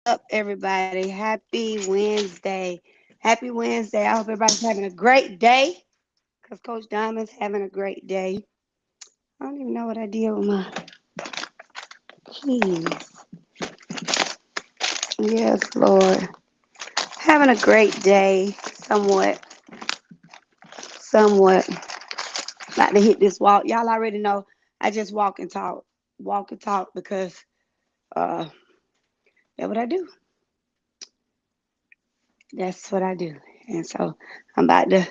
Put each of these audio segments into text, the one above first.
up, everybody? Happy Wednesday. Happy Wednesday. I hope everybody's having a great day because Coach Diamond's having a great day. I don't even know what I did with my keys. Yes, Lord. Having a great day. Somewhat. Somewhat. About to hit this walk. Y'all already know I just walk and talk. Walk and talk because uh, that's what I do. That's what I do. And so I'm about to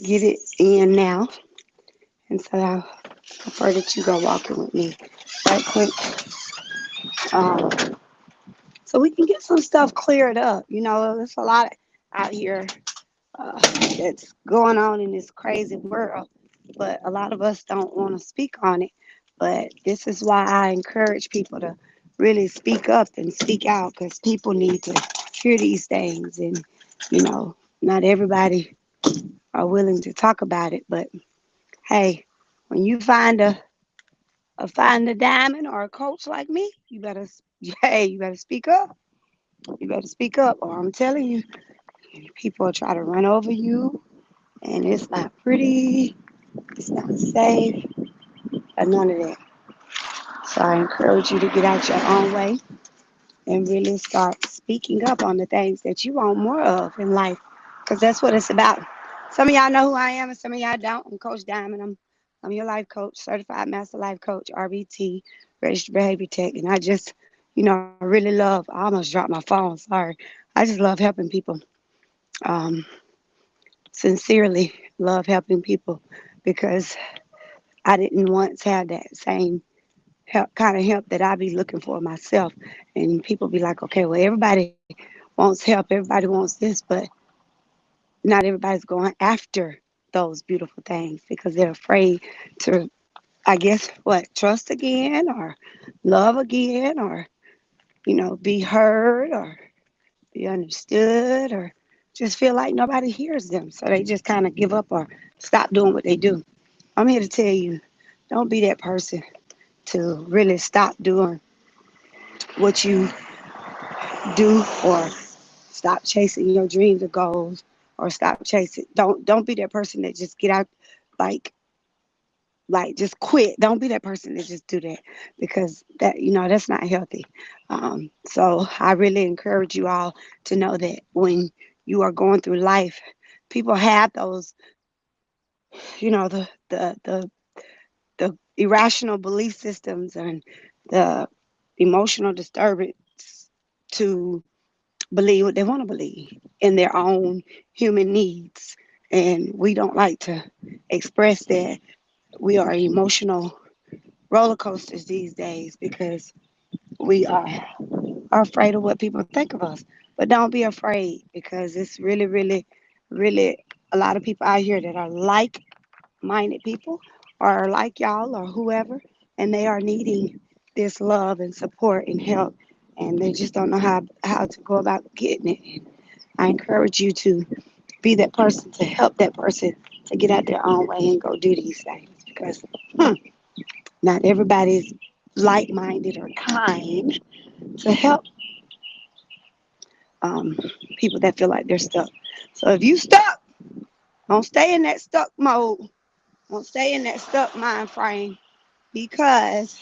get it in now. And so I prefer that you go walking with me right quick, um, so we can get some stuff cleared up. You know, there's a lot out here that's going on in this crazy world, but a lot of us don't want to speak on it. But this is why I encourage people to really speak up and speak out because people need to hear these things. And, you know, not everybody are willing to talk about it. But hey, when you find a diamond or a coach like me, you better, hey, you better speak up. You better speak up, or I'm telling you, people will try to run over you, and it's not pretty, it's not safe, or none of that. So I encourage you to get out your own way and really start speaking up on the things that you want more of in life, because that's what it's about. Some of y'all know who I am, and some of y'all don't. I'm Coach Diamond. I'm your life coach, certified master life coach, RBT, registered behavior tech, and I just, I really love. I almost dropped my phone. Sorry. I just love helping people. Um, Sincerely love helping people because I didn't once have that same help, kind of help that I be looking for myself. And people be like, okay, well, everybody wants help, everybody wants this, but not everybody's going after those beautiful things because they're afraid to, I guess, what, trust again or love again or, be heard or be understood or just feel like nobody hears them. So they just kind of give up or stop doing what they do. I'm here to tell you, don't be that person to really stop doing what you do or stop chasing your dreams or goals or stop chasing. Don't be that person that just get out like just quit. Don't be that person that just do that because that's not healthy. So I really encourage you all to know that when you are going through life, people have those, the irrational belief systems and the emotional disturbance to believe what they want to believe in their own human needs. And we don't like to express that we are emotional roller coasters these days because we are afraid of what people think of us. But don't be afraid because it's really, really, really a lot of people out here that are like minded people or like y'all or whoever, and they are needing this love and support and help, and they just don't know how to go about getting it. I encourage you to be that person to help that person to get out their own way and go do these things because not everybody's like minded or kind to help um, people that feel like they're stuck. So if you stuck, don't stay in that stuck mode. Don't stay in that stuck mind frame because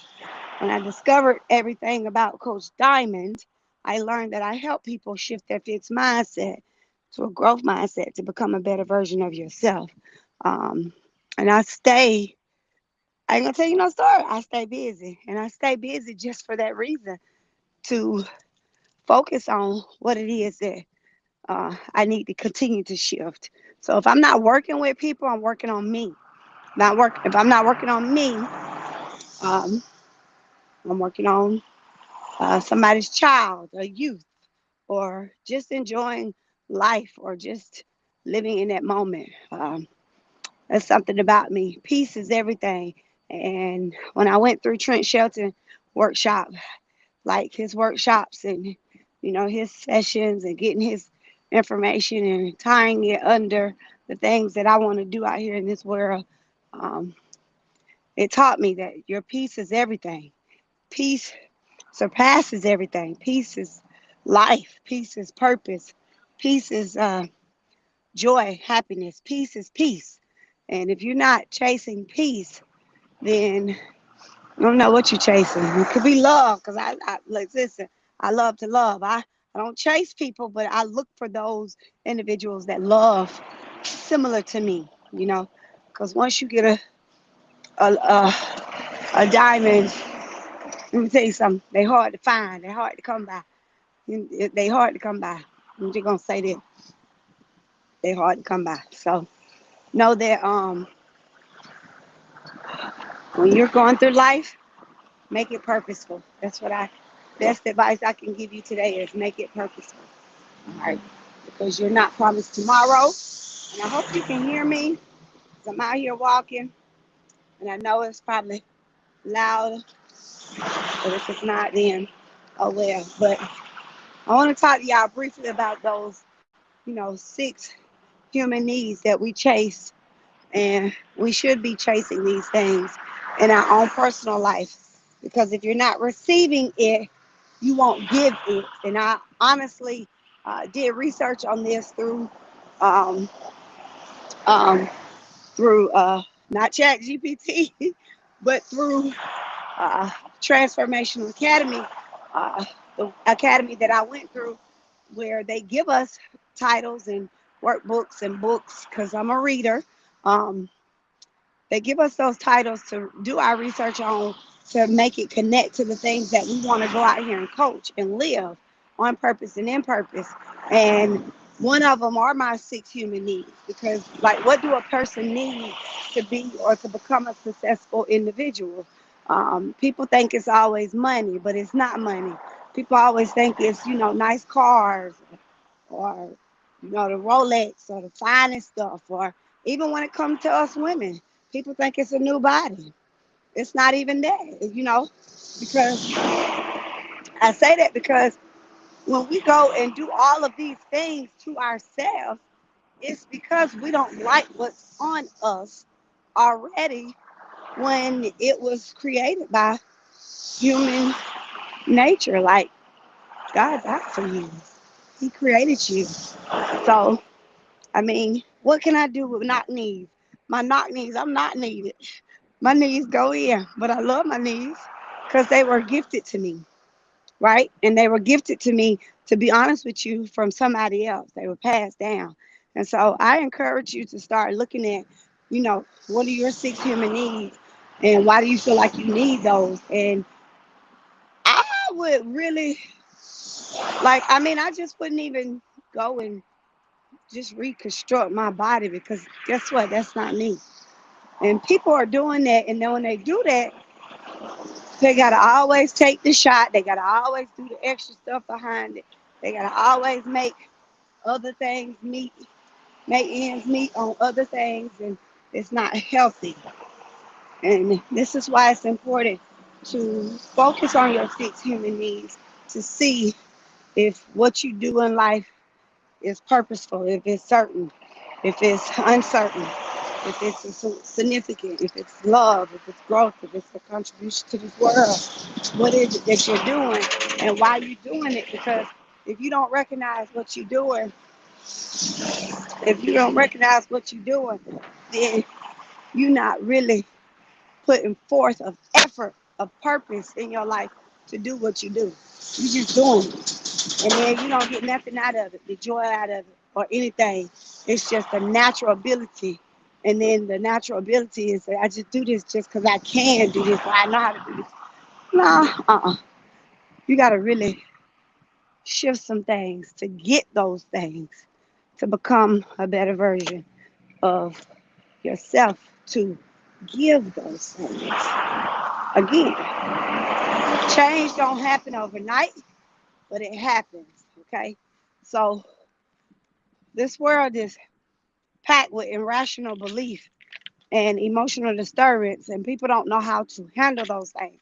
when I discovered everything about Coach Diamond, I learned that I help people shift their fixed mindset to a growth mindset to become a better version of yourself. Um, and I ain't gonna tell you no story. I stay busy, and I stay busy just for that reason to focus on what it is that I need to continue to shift. So if I'm not working with people, I'm working on me. Not work. If I'm not working on me, um, I'm working on somebody's child or youth or just enjoying life or just living in that moment. That's something about me. Peace is everything. And when I went through Trent Shelton workshop, like his workshops and his sessions and getting his information and tying it under the things that I want to do out here in this world, um, it taught me that your peace is everything. Peace surpasses everything. Peace is life. Peace is purpose. Peace is joy, happiness. Peace is peace. And if you're not chasing peace, then I don't know what you're chasing. It could be love, because I like, listen, I love to love. I don't chase people, but I look for those individuals that love similar to me, because once you get a a diamond, let me tell you something, they hard to find, they hard to come by. They hard to come by. I'm just gonna say that they hard to come by. So know that when you're going through life, make it purposeful. That's what I best advice I can give you today is make it purposeful. All right. Because you're not promised tomorrow. And I hope you can hear me. 'Cause I'm out here walking and I know it's probably loud, but if it's not, then oh well. But I want to talk to y'all briefly about those, 6 human needs that we chase, and we should be chasing these things in our own personal life. Because if you're not receiving it, you won't give it. And I honestly did research on this um, um, through not Chat GPT, but through uh, Transformational Academy, the academy that I went through, where they give us titles and workbooks and books, because I'm a reader. Um, they give us those titles to do our research on, to make it connect to the things that we want to go out here and coach and live on purpose and in purpose. And one of them are my 6 human needs, because, like, what do a person need to be or to become a successful individual? People think it's always money, but it's not money. People always think it's, nice cars, or the Rolex, or the finest stuff, or even when it comes to us women, people think it's a new body. It's not even that, because I say that because when we go and do all of these things to ourselves, it's because we don't like what's on us already when it was created by human nature. Like, God died for you. He created you. So, I mean, what can I do with knock knees? My knock knees, I'm not needed. My knees go in, but I love my knees because they were gifted to me, right? And they were gifted to me, to be honest with you, from somebody else. They were passed down. And so I encourage you to start looking at, what are your 6 human needs, and why do you feel like you need those? And I would really, like, I mean, I just wouldn't even go and just reconstruct my body, because guess what? That's not me. And people are doing that. And then when they do that, they got to always take the shot. They got to always do the extra stuff behind it. They got to always make other things meet, make ends meet on other things. And it's not healthy. And this is why it's important to focus on your 6 human needs, to see if what you do in life is purposeful, if it's certain, if it's uncertain, if it's significant, if it's love, if it's growth, if it's a contribution to this world. What is it that you're doing, and why you doing it? Because if you don't recognize what you're doing, if you don't recognize what you're doing, then you're not really putting forth of effort, of purpose in your life to do what you do. You just doing it. And then you don't get nothing out of it, the joy out of it, or anything. It's just a natural ability. And then the natural ability is that I just do this just because I can do this, or I know how to do this. No, you got to really shift some things to get those things, to become a better version of yourself, to give those things. Again, change don't happen overnight, but it happens. Okay, so this world is packed with irrational belief and emotional disturbance, and people don't know how to handle those things.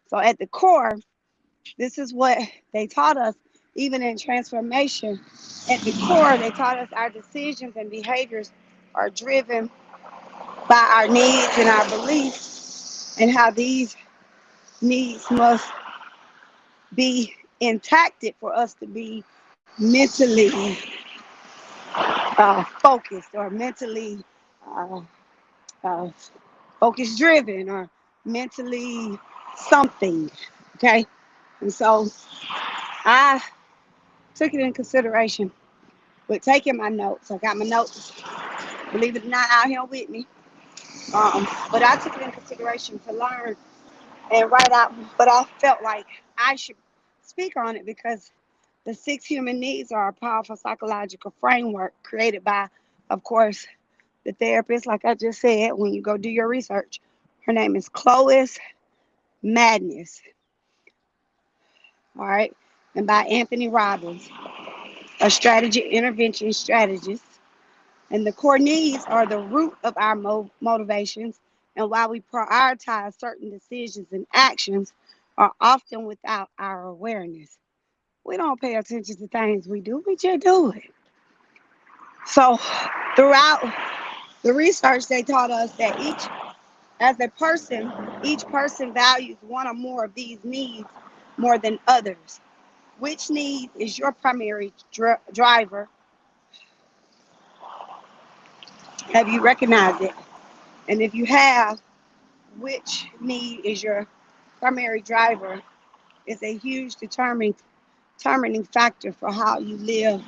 So at the core, this is what they taught us, even in transformation. At the core, they taught us our decisions and behaviors are driven by our needs and our beliefs, and how these needs must be intacted for us to be mentally focused or mentally uh, uh, focus driven or mentally something. Okay. And so I took it in consideration with taking my notes. I got my notes, believe it or not, out here with me. But I took it in consideration to learn and write out. But I felt like I should speak on it because the six human needs are a powerful psychological framework created by, of course, the therapist, like I just said, when you go do your research. Her name is Clois Madness, all right, and by Anthony Robbins, a strategy intervention strategist. And the core needs are the root of our motivations, and while we prioritize certain decisions and actions, are often without our awareness. We don't pay attention to things we do, we just do it. So, throughout the research, they taught us that as a person, each person values one or more of these needs more than others. Which need is your primary driver? Have you recognized it? And if you have, which need is your primary driver is a huge determining factor for how you live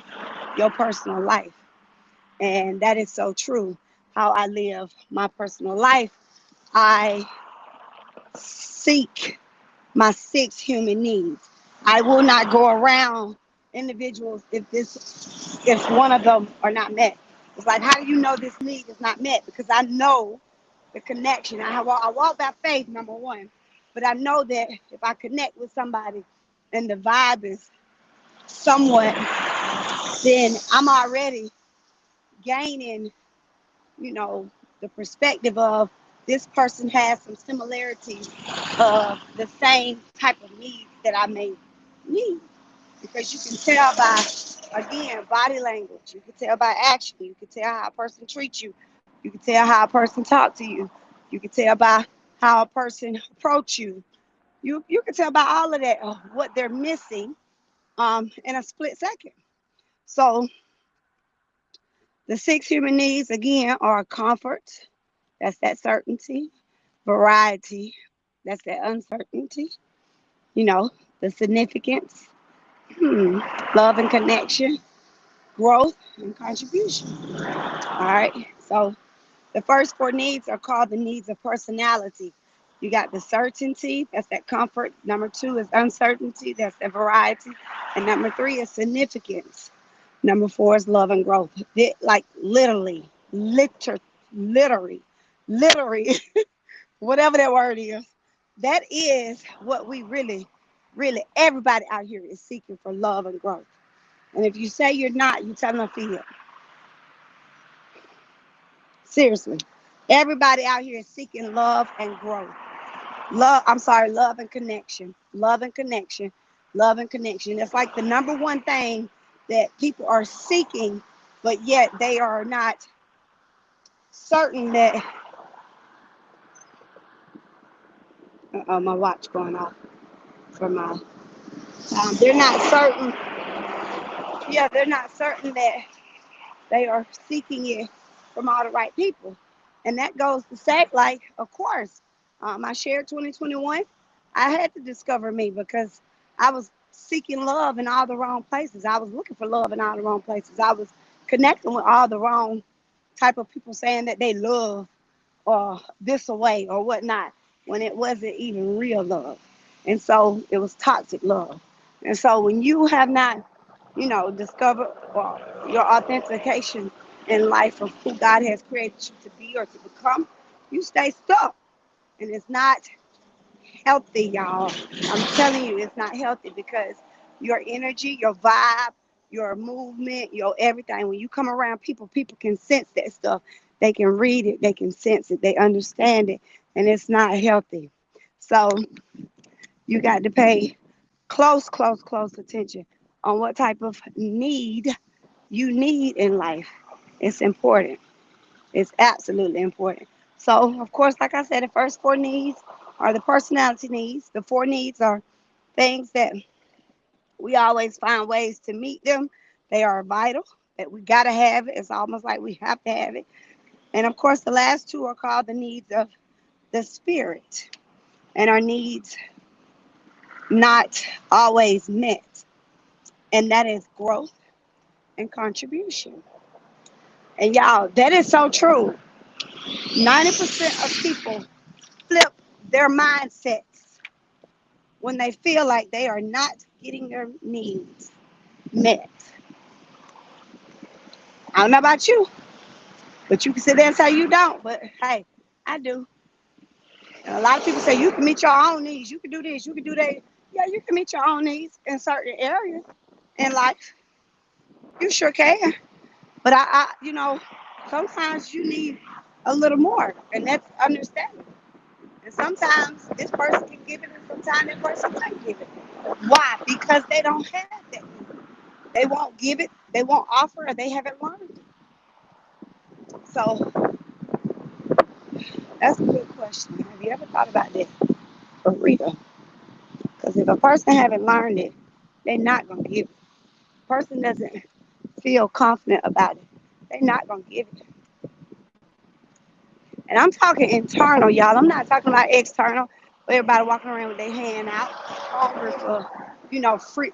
your personal life. And that is so true. How I live my personal life, I seek my six human needs. I will not go around individuals if one of them are not met. It's like, how do you know this need is not met? Because I know the connection. I walk by faith, number one, but I know that if I connect with somebody and the vibe is somewhat, then I'm already gaining, you know, the perspective of this person has some similarities of the same type of needs that I may need. Because you can tell by, again, body language. You can tell by action. You can tell how a person treats you. You can tell how a person talks to you. You can tell by how a person approach you. You can tell by all of that what they're missing in a split second. So the six human needs again are comfort, that's that certainty, variety, that's that uncertainty, you know, the significance, hmm, love and connection, growth and contribution. All right. So the first four needs are called the needs of personality. You got the certainty, that's that comfort. Number two is uncertainty, that's the variety. And number three is significance. Number four is love and growth. Like literally, literally, whatever that word is, that is what we really, everybody out here is seeking for love and growth. And if you say you're not, you tell them to feel. Seriously. Everybody out here is seeking love and growth. Love and connection. Love and connection. Love and connection. It's like the number one thing that people are seeking, but yet they are not certain that. My watch going off for my. They're not certain. Yeah, they're not certain that they are seeking it from all the right people. And that goes to say, like, of course, I shared 2021. I had to discover me because I was seeking love in all the wrong places. I was looking for love in all the wrong places. I was connecting with all the wrong type of people saying that they love or this away or whatnot when it wasn't even real love. And so it was toxic love. And so when you have not, discovered your authentication in life of who God has created you to be or to become, you stay stuck. And it's not healthy, y'all. I'm telling you, it's not healthy because your energy, your vibe, your movement, your everything, when you come around people, people can sense that stuff. They can read it, they can sense it, they understand it, and it's not healthy. So you got to pay close attention on what type of need you need in life. It's important. It's absolutely important. So, of course, like I said, the first four needs are the personality needs. The four needs are things that We always find ways to meet them. They are vital. That we gotta have it. It's almost like we have to have it. And of course, the last two are called the needs of the spirit, and our needs not always met, and that is growth and contribution. And y'all, that is so true. 90% of people flip their mindsets when they feel like they are not getting their needs met. I don't know about you, but you can sit there and say you don't. But hey, I do. And a lot of people say you can meet your own needs. You can do this. You can do that. Yeah, you can meet your own needs in certain areas in life. You sure can. But sometimes you need a little more, and that's understandable. And sometimes this person can give it, and sometimes that person can't give it. Why? Because they don't have that. They won't give it. They won't offer, or they haven't learned. So that's a good question. Have you ever thought about that for real? Because if a person haven't learned it, they're not gonna give it. Person doesn't feel confident about it, they're not gonna give it. And I'm talking internal, y'all. I'm not talking about external. Where everybody walking around with their hand out, hungry for,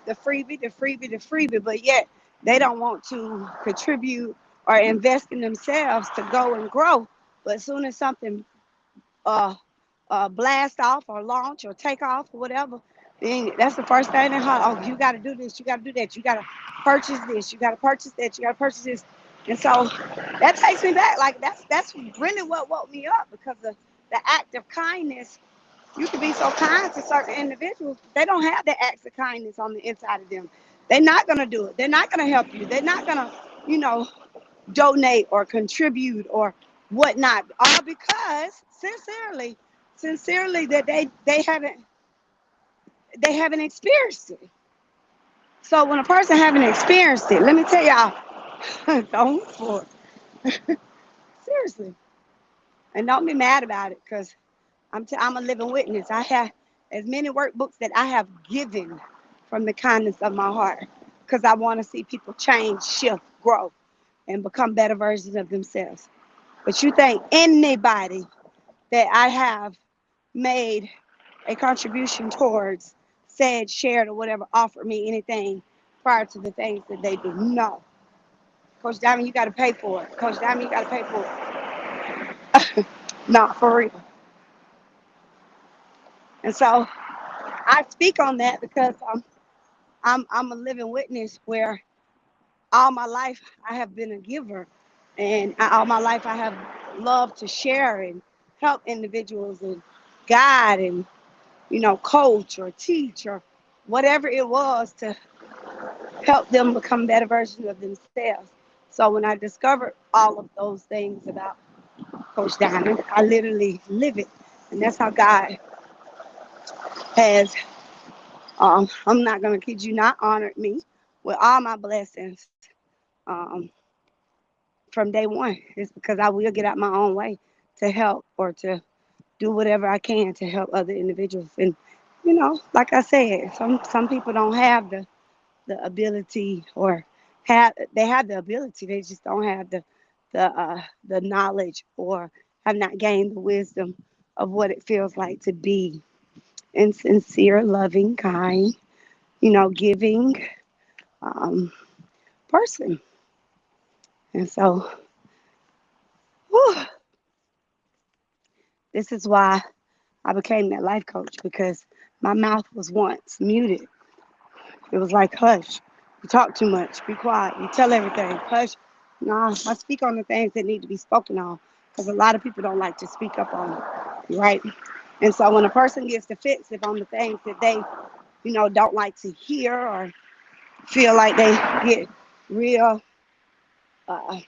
the freebie. But yet they don't want to contribute or invest in themselves to go and grow. But as soon as something uh, blast off or launch or take off or whatever, then that's the first thing they heard. Oh, you got to do this, you got to do that, you got to purchase this, you got to purchase that, you got to purchase this. And so that takes me back. Like that's really what woke me up, because of the act of kindness. You can be so kind to certain individuals. They don't have the acts of kindness on the inside of them. They're not gonna do it. They're not gonna help you. They're not gonna, you know, donate or contribute or whatnot. All because sincerely that they haven't experienced it. So when a person haven't experienced it, let me tell y'all, don't look for it. Seriously. And don't be mad about it, because I'm a living witness. I have as many workbooks that I have given from the kindness of my heart, because I want to see people change, shift, grow, and become better versions of themselves. But you think anybody that I have made a contribution towards, said, shared, or whatever, offered me anything prior to the things that they do? No. Coach Diamond, you got to pay for it. Coach Diamond, you got to pay for it. Not for real. And so I speak on that because I'm a living witness where all my life I have been a giver, and all my life I have loved to share and help individuals and guide and coach or teach or whatever it was to help them become better versions of themselves. So when I discovered all of those things about Coach Diamond, I literally live it, and that's how God has. I'm not gonna kid you, not honored me with all my blessings um, from day one. It's because I will get out my own way to help or to do whatever I can to help other individuals. And like I said, some people don't have the ability, or they have the ability, they just don't have the knowledge, or have not gained the wisdom of what it feels like to be insincere, loving, kind, giving um, person. And so, whew, this is why I became that life coach, because my mouth was once muted. It was like, hush, you talk too much, be quiet, you tell everything, hush. No, I speak on the things that need to be spoken on, because a lot of people don't like to speak up on it, right? And so when a person gets defensive on the things that they, don't like to hear, or feel like they get real uh,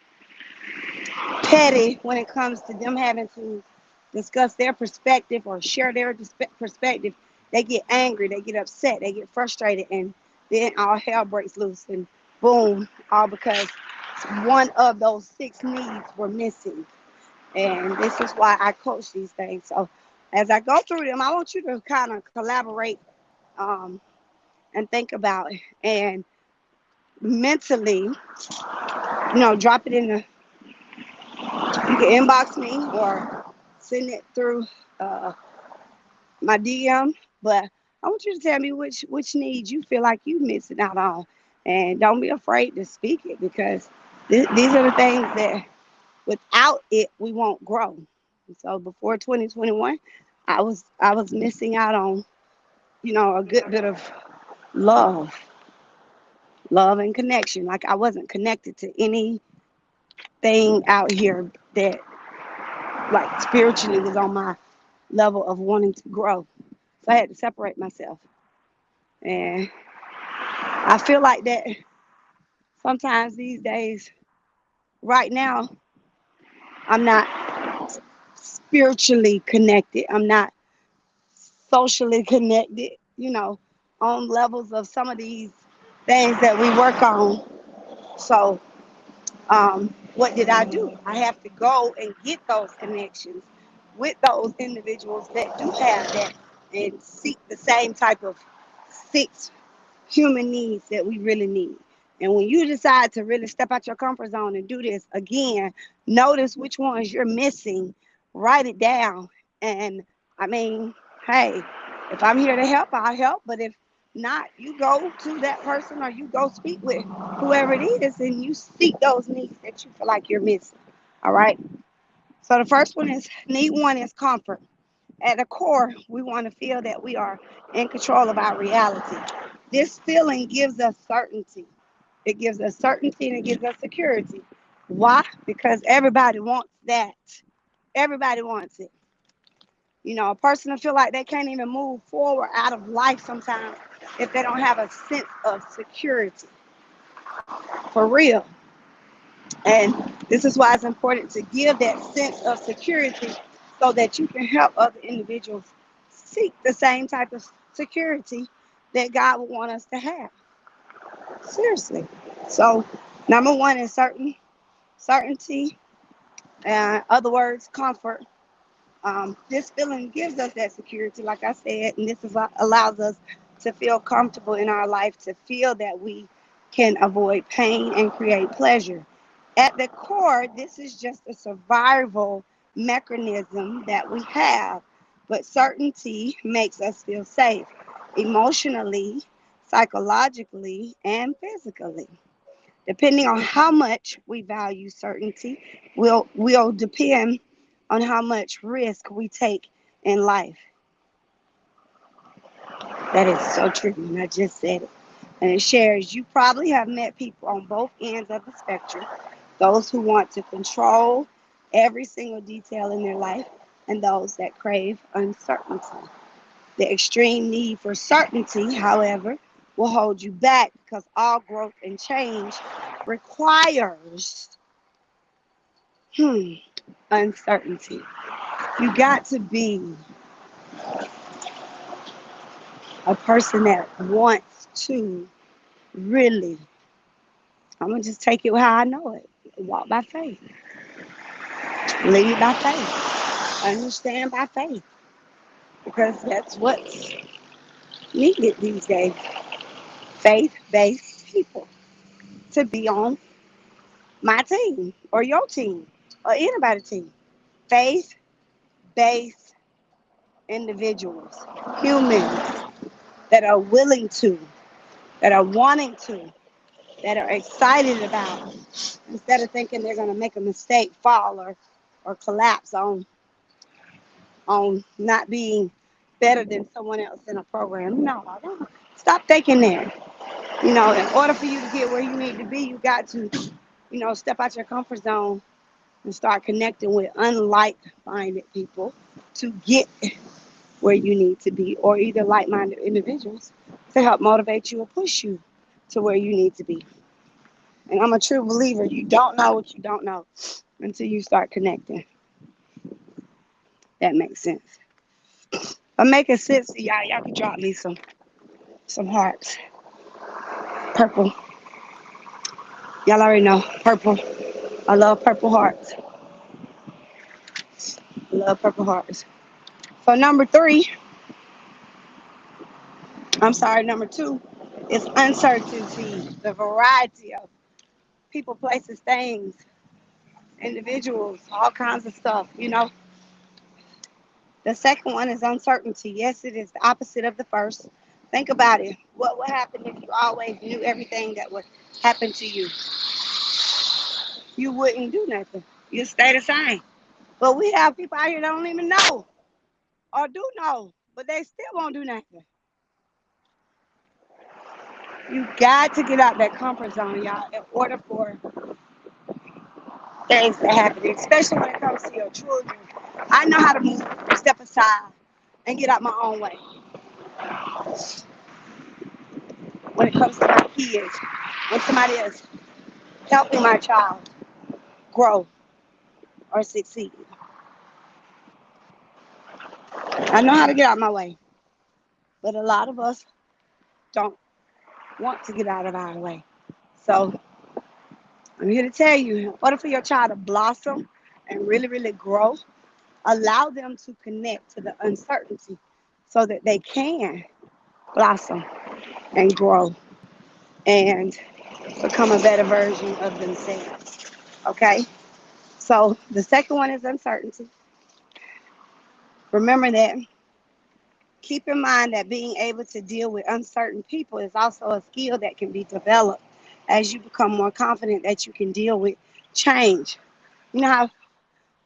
petty when it comes to them having to discuss their perspective or share their perspective, they get angry, they get upset, they get frustrated, and then all hell breaks loose. And boom, all because one of those six needs were missing. And this is why I coach these things. So as I go through them, I want you to kind of collaborate um, and think about it. And mentally, drop it in the, you can inbox me or send it through uh, my DM. But I want you to tell me which needs you feel like you missing out on. And don't be afraid to speak it, because these are the things that without it we won't grow. So before 2021, I was missing out on, a good bit of love, love and connection. Like I wasn't connected to anything out here that like spiritually was on my level of wanting to grow. So I had to separate myself. And I feel like that sometimes these days, right now, I'm not spiritually connected. I'm not socially connected, on levels of some of these things that we work on. So, what did I do? I have to go and get those connections with those individuals that do have that and seek the same type of six human needs that we really need. And when you decide to really step out your comfort zone and do this again, notice which ones you're missing, write it down. And I mean, hey, if I'm here to help, I'll help. But if not, you go to that person or you go speak with whoever it is and you seek those needs that you feel like you're missing. All right. So the first one is need one is comfort. At the core, we want to feel that we are in control of our reality. This feeling gives us certainty. It gives us certainty and it gives us security. Why? Because everybody wants that. Everybody wants it. A person will feel like they can't even move forward out of life sometimes if they don't have a sense of security. For real. And this is why it's important to give that sense of security so that you can help other individuals seek the same type of security that God would want us to have. Seriously. So, number one is certainty, other words, comfort. This feeling gives us that security, like I said, and this is allows us to feel comfortable in our life, to feel that we can avoid pain and create pleasure. At the core, this is just a survival mechanism that we have, but certainty makes us feel safe emotionally, psychologically, and physically. Depending on how much we value certainty, will depend on how much risk we take in life. That is so true, and I just said it. And it shares you probably have met people on both ends of the spectrum, those who want to control every single detail in their life, and those that crave uncertainty. The extreme need for certainty, however, will hold you back because all growth and change requires uncertainty. You got to be a person that wants to really, I'm going to just take it how I know it. Walk by faith, lead by faith, understand by faith, because that's what's needed these days. Faith based people to be on my team or your team or anybody's team. Faith based individuals, humans that are willing to, that are wanting to, that are excited about, instead of thinking they're going to make a mistake, fall, or collapse on not being better than someone else in a program. No, don't. Stop thinking that. In order for you to get where you need to be, you got to, step out your comfort zone and start connecting with unlike-minded people to get where you need to be, or either like-minded individuals to help motivate you or push you to where you need to be. And I'm a true believer. You don't know what you don't know until you start connecting. That makes sense. But making sense to y'all can drop me some hearts. Purple. Y'all already know. Purple. I love purple hearts. I love purple hearts. So number two. It's uncertainty, the variety of people, places, things, individuals, all kinds of stuff. The second one is uncertainty. Yes, it is the opposite of the first. Think about it. What would happen if you always knew everything that would happen to you? You wouldn't do nothing. You'd stay the same. But we have people out here that don't even know or do know, but they still won't do nothing. You got to get out that comfort zone, y'all, in order for things to happen, especially when it comes to your children. I know how to move, step aside, and get out my own way when it comes to my kids. When somebody is helping my child grow or succeed, I know how to get out my way. But a lot of us don't want to get out of our way. So I'm here to tell you, in order for your child to blossom and really, really grow, allow them to connect to the uncertainty so that they can blossom and grow and become a better version of themselves. Okay? So the second one is uncertainty. Remember that. Keep in mind that being able to deal with uncertain people is also a skill that can be developed as you become more confident that you can deal with change. You know how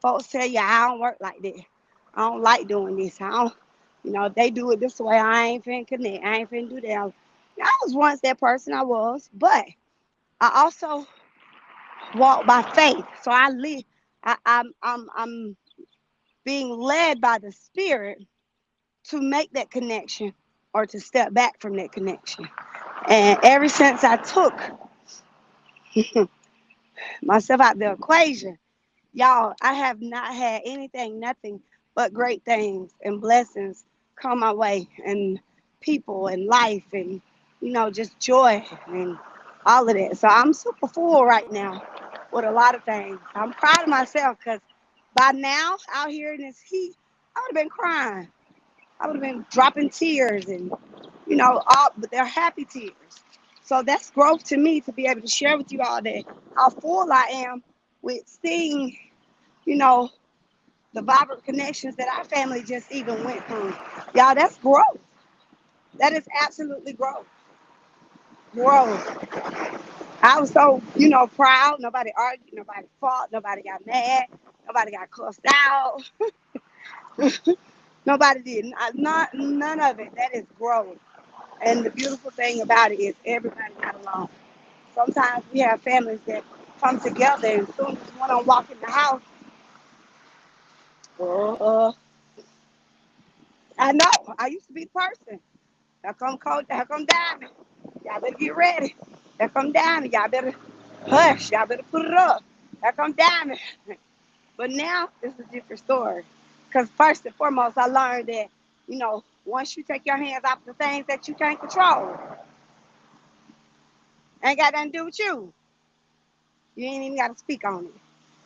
folks tell you, I don't work like that. I don't like doing this. I don't, if they do it this way, I ain't finna connect. I ain't finna do that. I was once that person, I was, but I also walk by faith. So I live. I'm being led by the Spirit to make that connection or to step back from that connection. And ever since I took myself out the equation, y'all, I have not had anything, nothing but great things and blessings come my way, and people and life and, just joy and all of that. So I'm super full right now with a lot of things. I'm proud of myself because by now, out here in this heat, I would have been crying. I would have been dropping tears and, but they're happy tears. So that's growth to me to be able to share with you all that how full I am with seeing, you know, the vibrant connections that our family just even went through. Y'all, that's growth. That is absolutely growth. Growth. I was so, proud. Nobody argued. Nobody fought. Nobody got mad. Nobody got cussed out. Nobody did. Not, none of it. That is growth. And the beautiful thing about it is everybody got along. Sometimes we have families that come together and as soon as one of them walk in the house, uh, I know. I used to be the person. Here come Coach, here come Diamond. Y'all better get ready. Here come Diamond. Y'all better hush. Y'all better put it up. Here come Diamond. But now it's a different story. Because first and foremost, I learned that, once you take your hands off the things that you can't control, ain't got nothing to do with you. You ain't even got to speak on it.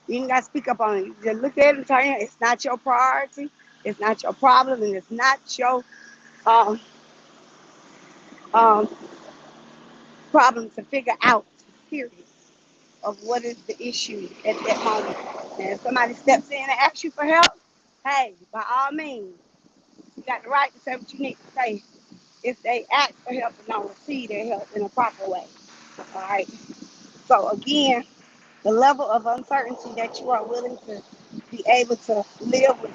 You ain't got to speak up on it. You just look at it and tell you it's not your priority. It's not your problem. And it's not your um, um, problem to figure out, period, of what is the issue at that moment. And if somebody steps in and asks you for help, hey, by all means, you got the right to say what you need to say if they ask for help and don't receive their help in a proper way. All right. So again, the level of uncertainty that you are willing to be able to live with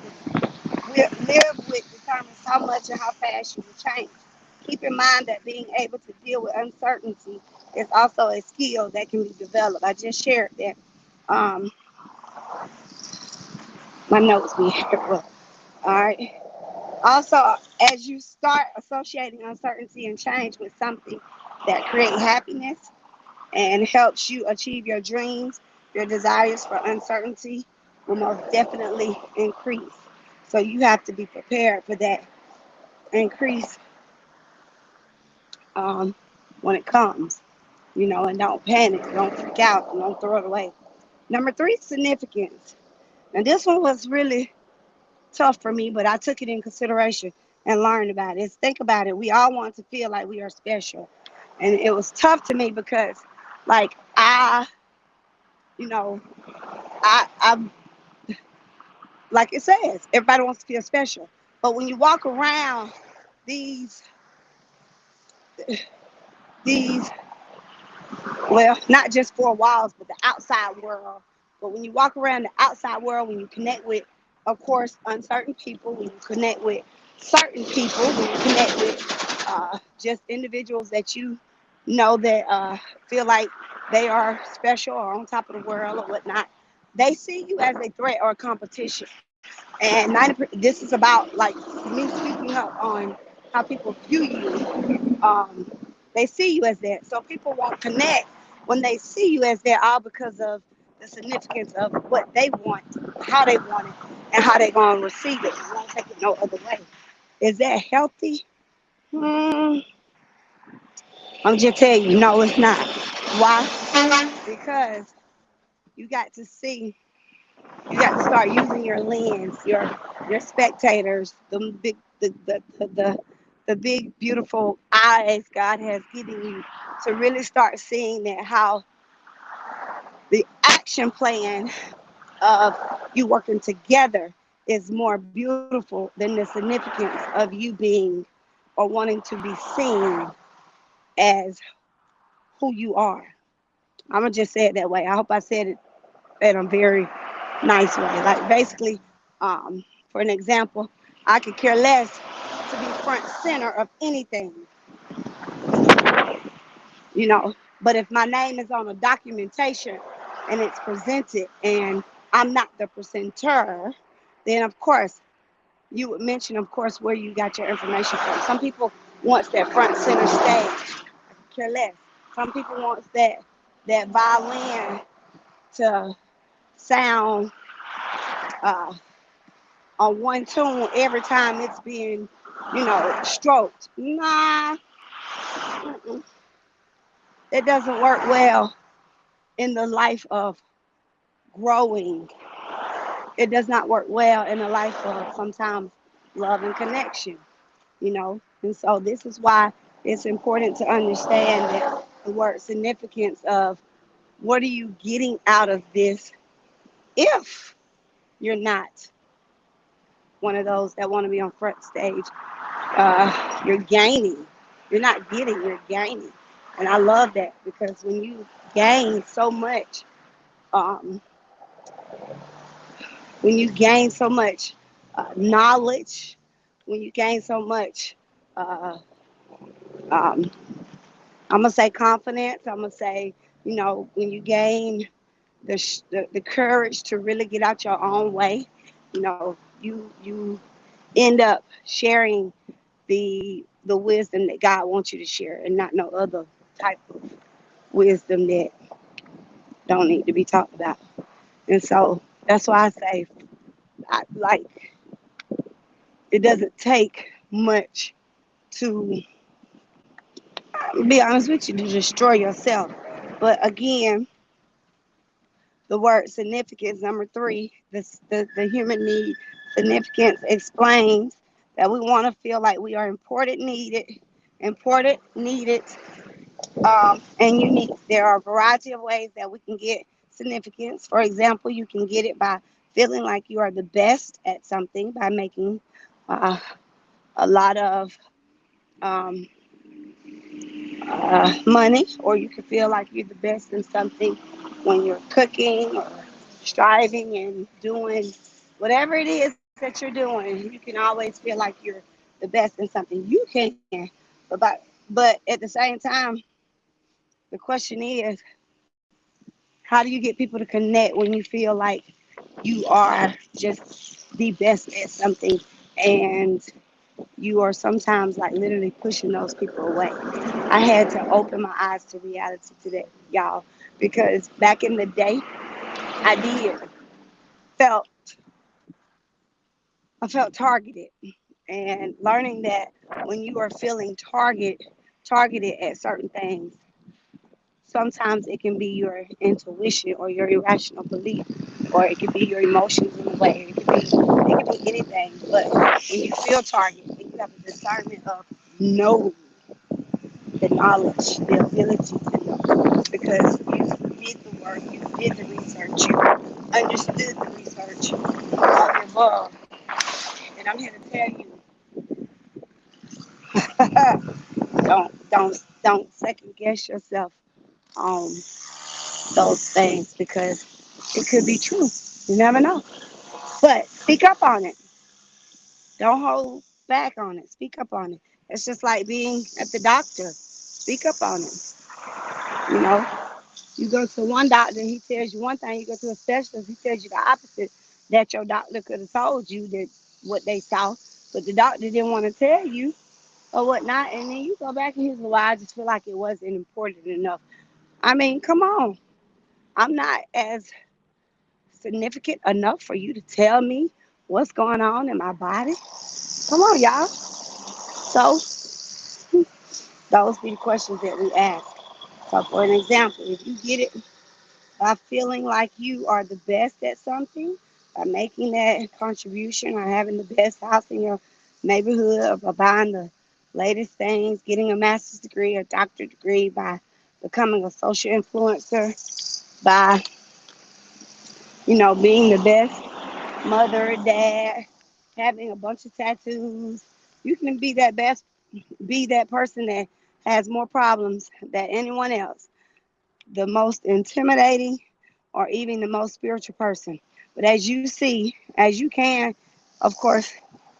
determines how much and how fast you will change. Keep in mind that being able to deal with uncertainty is also a skill that can be developed. I just shared that. Um, my notes be here. All right. Also, as you start associating uncertainty and change with something that creates happiness and helps you achieve your dreams, your desires for uncertainty will most definitely increase. So you have to be prepared for that increase um, when it comes, and don't panic, don't freak out, and don't throw it away. Number three, significance. Now, this one was really tough for me, but I took it in consideration and learned about it. Think about it. We all want to feel like we are special. And it was tough to me because, like, you know, I like it says, everybody wants to feel special. But when you walk around these, these, well, not just four walls, but the outside world. But when you walk around the outside world, when you connect with, of course, uncertain people, when you connect with certain people, when you connect with just individuals that you know that feel like they are special or on top of the world or whatnot, they see you as a threat or a competition. And 90, this is about like me speaking up on how people view you. They see you as that. So people won't connect when they see you as that, all because of the significance of what they want, how they want it, and how they're going to receive it. They won't take it no other way. Is that healthy? Hmm, I'm just telling you, no, it's not. Why? Because you got to see, you got to start using your lens, your spectators, the big beautiful eyes God has given you to really start seeing that how the action plan of you working together is more beautiful than the significance of you being or wanting to be seen as who you are. I'm gonna just say it that way. I hope I said it in a very nice way. Like basically, for an example, I could care less to be front center of anything, you know. But if my name is on a documentation and it's presented and I'm not the presenter, then of course you would mention, of course, where you got your information from. Some people wants that front center stage. Care less. Some people wants that violin to sound uh, on one tune every time it's being, stroked. Nah, mm-mm. It doesn't work well in the life of growing. It does not work well in the life of sometimes love and connection, you know. And so this is why it's important to understand that the word significance of what are you getting out of this if you're not one of those that want to be on front stage. You're gaining. You're not getting, you're gaining. And I love that because when you gain so much, um, when you gain so much knowledge, when you gain so much, uh, um, I'm gonna say confidence. I'm gonna say, when you gain the courage to really get out your own way, you end up sharing the wisdom that God wants you to share, and not no other type of wisdom that don't need to be talked about. And so that's why I say, like, it doesn't take much to be honest with you to destroy yourself. But again, the word significance, number three, the human need significance explains that we want to feel like we are important, needed, and unique. There are a variety of ways that we can get significance. For example, you can get it by feeling like you are the best at something by making uh, a lot of um, money, or you can feel like you're the best in something when you're cooking or striving and doing whatever it is that you're doing. You can always feel like you're the best in something. You can, but at the same time, the question is, how do you get people to connect when you feel like you are just the best at something and you are sometimes like literally pushing those people away? I had to open my eyes to reality today, y'all, because back in the day, I did felt I felt targeted, and learning that when you are feeling targeted at certain things, sometimes it can be your intuition or your irrational belief, or it can be your emotions in a way. It can be anything. But when you feel targeted and you have a discernment of knowing the knowledge, the ability to know, because you did the work, you did the research, you understood the research, all the above. And I'm here to tell you, don't second guess yourself on those things because it could be true. You never know. But speak up on it. Don't hold back on it. Speak up on it. It's just like being at the doctor. Speak up on it. You know, you go to one doctor, he tells you one thing. You go to a specialist, he tells you the opposite. That your doctor could have told you that what they saw, but the doctor didn't want to tell you or whatnot. And then you go back and he's like, well, I just feel like it wasn't important enough. I mean, come on. I'm not as significant enough for you to tell me what's going on in my body. Come on, y'all. So those be the questions that we ask. So, for an example, if you get it by feeling like you are the best at something, by making that contribution or having the best house in your neighborhood, or by buying the latest things, getting a master's degree or doctorate degree, by becoming a social influencer, by being the best mother or dad, having a bunch of tattoos. You can be that person that has more problems than anyone else, the most intimidating, or even the most spiritual person. But as you see, as you can, of course,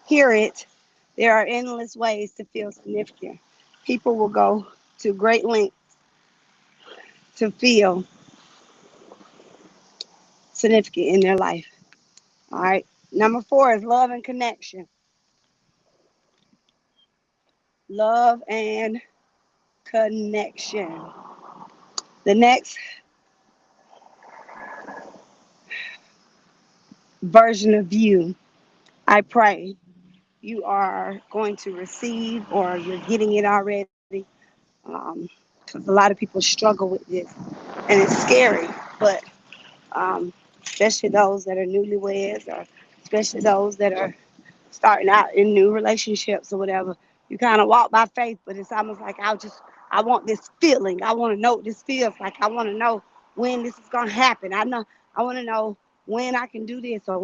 hear it, there are endless ways to feel significant. People will go to great lengths to feel significant in their life. All right. Number 4 is love and connection. Love and connection. The next version of you, I pray you are going to receive or you're getting it already. Because a lot of people struggle with this and it's scary, but especially those that are newlyweds or especially those that are starting out in new relationships or whatever, you kind of walk by faith, but it's almost like I want this feeling. I want to know what this feels like. I want to know when this is going to happen. I want to know when I can do this or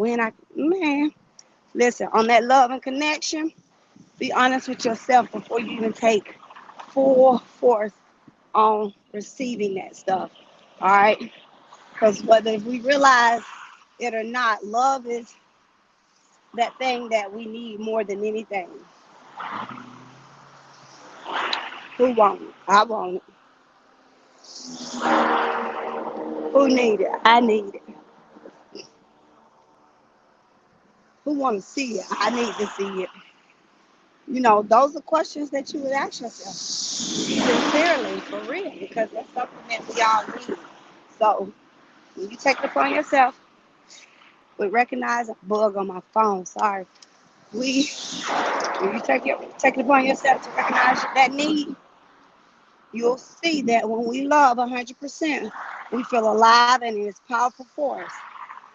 man, listen, on that love and connection, be honest with yourself before you even take full force on receiving that stuff. All right. Because whether we realize it or not, love is that thing that we need more than anything. Who want it? I want it. Who need it? I need it. Who want to see it? I need to see it. Those are questions that you would ask yourself sincerely, for real, because that's something that we all need. So when you take it upon yourself, we recognize a bug on my phone. Sorry. We When you take it upon yourself to recognize that need, you'll see that when we love 100%, we feel alive and it's a powerful force.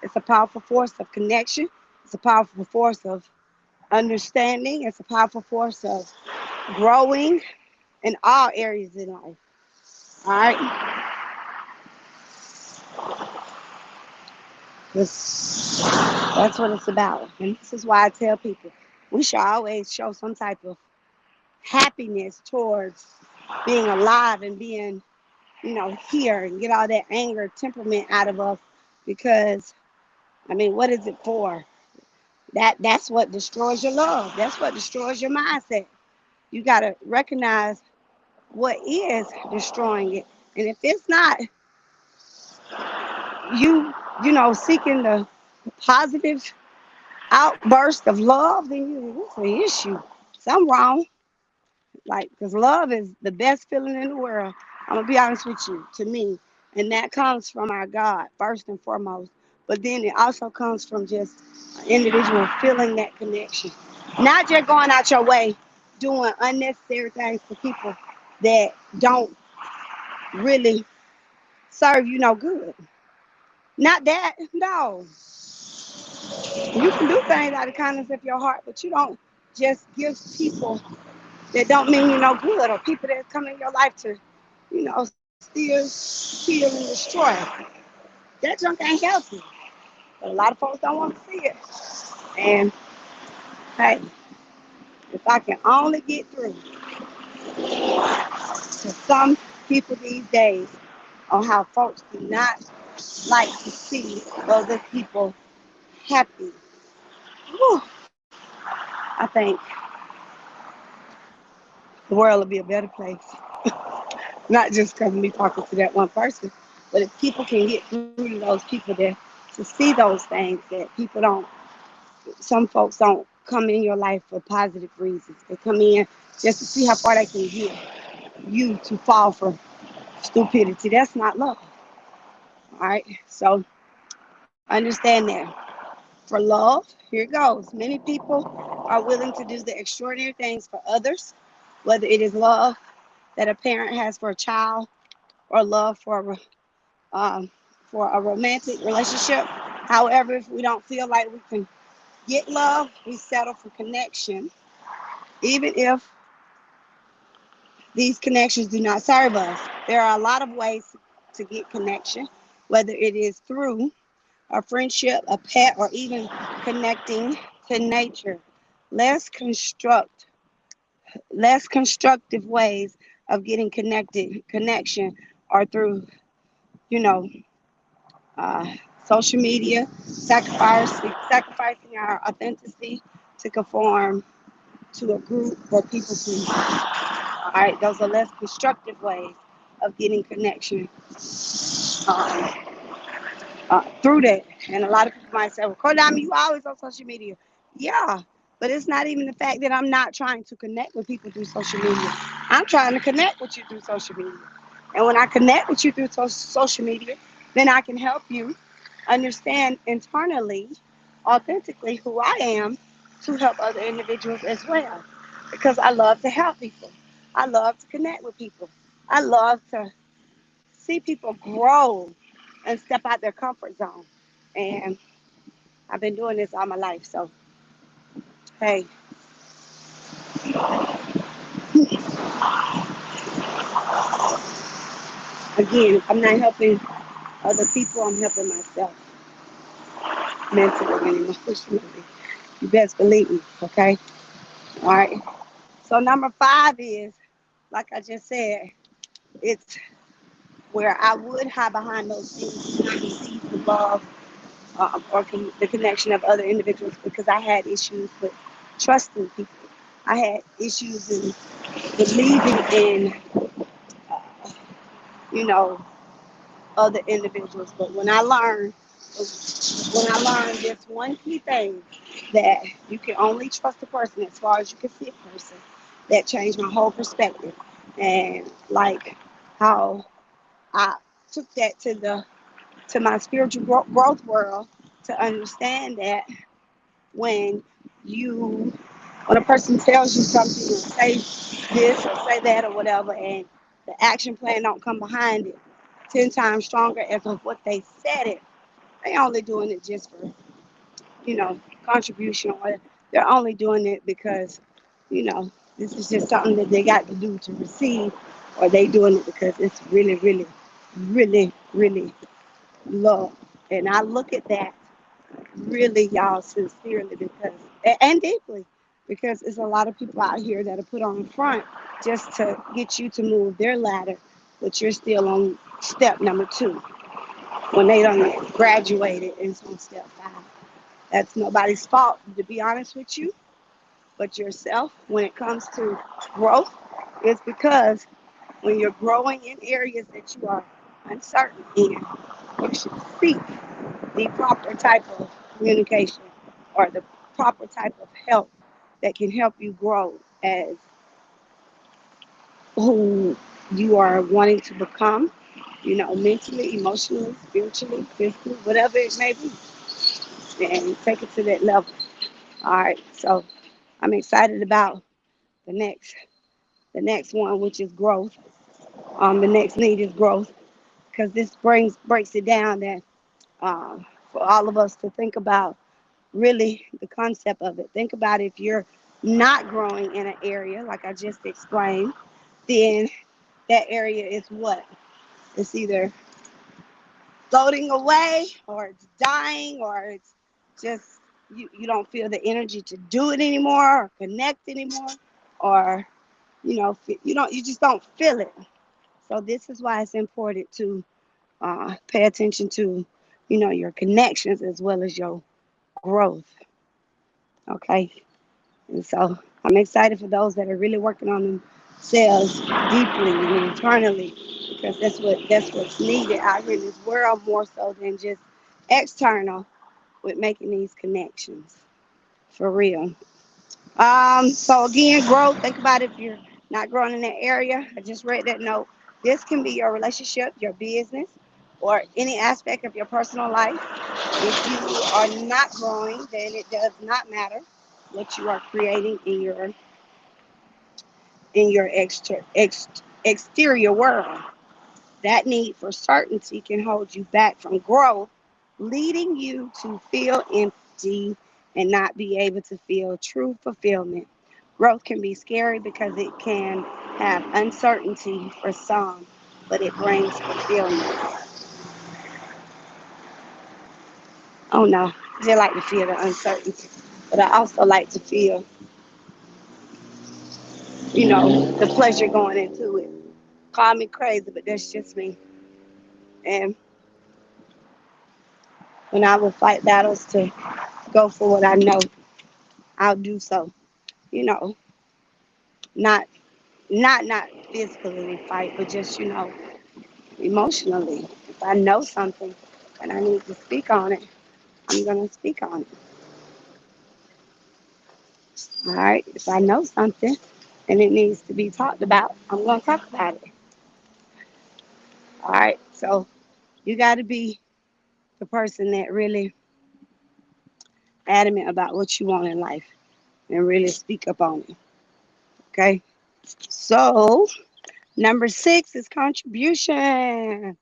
It's a powerful force of connection. It's a powerful force of understanding. It's a powerful force of growing in all areas in life. All right? That's what it's about. And this is why I tell people we should always show some type of happiness towards being alive and being here and get all that anger, temperament out of us because I mean, what is it for? That's what destroys your love. That's what destroys your mindset. You gotta recognize what is destroying it. And if it's not you, seeking the positive outburst of love, then it's an issue. Something wrong. Like, because love is the best feeling in the world. I'm gonna be honest with you, to me, and that comes from our God first and foremost. But then it also comes from just an individual feeling that connection, not just going out your way doing unnecessary things for people that don't really serve you no good. Not that, no. You can do things out of the kindness of your heart, but you don't just give people that don't mean you no good, or people that come in your life to, steal, kill, and destroy. That junk ain't healthy. But a lot of folks don't want to see it. And hey, if I can only get through to some people these days on how folks do not like to see other people happy, whew, I think the world will be a better place. Not just because of me talking to that one person, but if people can get through to those people there to see those things that people don't, some folks don't come in your life for positive reasons. They come in just to see how far they can get you to fall for stupidity. That's not love. All right. So understand that. For love, here it goes. Many people are willing to do the extraordinary things for others, whether it is love that a parent has for a child or love um, for a romantic relationship. However, if we don't feel like we can get love, we settle for connection, even if these connections do not serve us. There are a lot of ways to get connection, whether it is through a friendship, a pet, or even connecting to nature. Less construct, less constructive ways of getting connection are through, you know, uh, social media, sacrificing our authenticity to conform to a group or people please. All right, those are less constructive ways of getting connection um, through that. And a lot of people might say, well, Kodami, you always on social media. Yeah, but it's not even the fact that I'm not trying to connect with people through social media. I'm trying to connect with you through social media. And when I connect with you through social media, then I can help you understand internally, authentically who I am to help other individuals as well. Because I love to help people. I love to connect with people. I love to see people grow and step out their comfort zone. And I've been doing this all my life. So, hey, again, if I'm not helping other people, I'm helping myself mentally and emotionally. You best believe me, okay? All right. So, number 5 is, like I just said, it's where I would hide behind those things and not receive the love or the connection of other individuals because I had issues with trusting people. I had issues in believing in, uh, you know, other individuals. But when I learned this one key thing that you can only trust a person as far as you can see a person, that changed my whole perspective. And like how I took that to my spiritual growth world to understand that when you when a person tells you something or say this or say that or whatever and the action plan don't come behind it 10 times stronger as of what they said it, they only doing it just for, contribution, or they're only doing it because, you know, this is just something that they got to do to receive, or they doing it because it's really, really, really, really love. And I look at that really, y'all, sincerely because and deeply, because it's a lot of people out here that are put on the front just to get you to move their ladder, but you're still on step number 2 when they don't graduated and it's on step 5. That's nobody's fault, to be honest with you, but yourself. When it comes to growth, it's because when you're growing in areas that you are uncertain in, you should seek the proper type of communication or the proper type of help that can help you grow as who you are wanting to become, mentally, emotionally, spiritually, physically, whatever it may be, and take it to that level. All right. So I'm excited about the next the next one, which is growth. The next need is growth because this breaks it down that for all of us to think about really the concept of it. Think about if you're not growing in an area, like I just explained, then that area is what? It's either floating away, or it's dying, or it's just you don't feel the energy to do it anymore or connect anymore, or you just don't feel it. So this is why it's important to pay attention to your connections as well as your growth. Okay. And so I'm excited for those that are really working on themselves deeply and internally, because that's what's needed out here in this world, more so than just external, with making these connections for real. So again, growth. Think about if you're not growing in that area. I just read that note. This can be your relationship, your business, or any aspect of your personal life. If you are not growing, then it does not matter what you are creating in your exterior world. That need for certainty can hold you back from growth, leading you to feel empty and not be able to feel true fulfillment. Growth can be scary because it can have uncertainty for some, but it brings fulfillment. Oh no, I just like to feel the uncertainty, but I also like to feel, the pleasure going into it. Call me crazy, but that's just me. And when I will fight battles to go for what I know, I'll do so. You know, not not physically fight, but just emotionally. If I know something and I need to speak on it, I'm gonna speak on it. All right. If I know something and it needs to be talked about, I'm gonna talk about it. All right. So you got to be the person that really adamant about what you want in life and really speak up on it. Okay. So number 6 is contribution.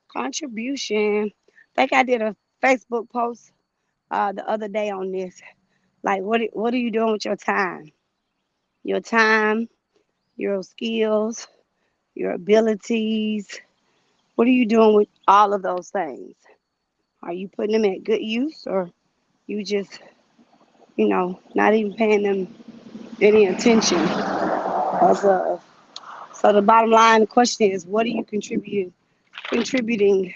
Contribution. I think I did a Facebook post the other day on this. Like, what are you doing with your time? Your time, your skills, your abilities. What are you doing with all of those things? Are you putting them at good use, or you just, not even paying them any attention as of? So the bottom line, the question is, what are you contributing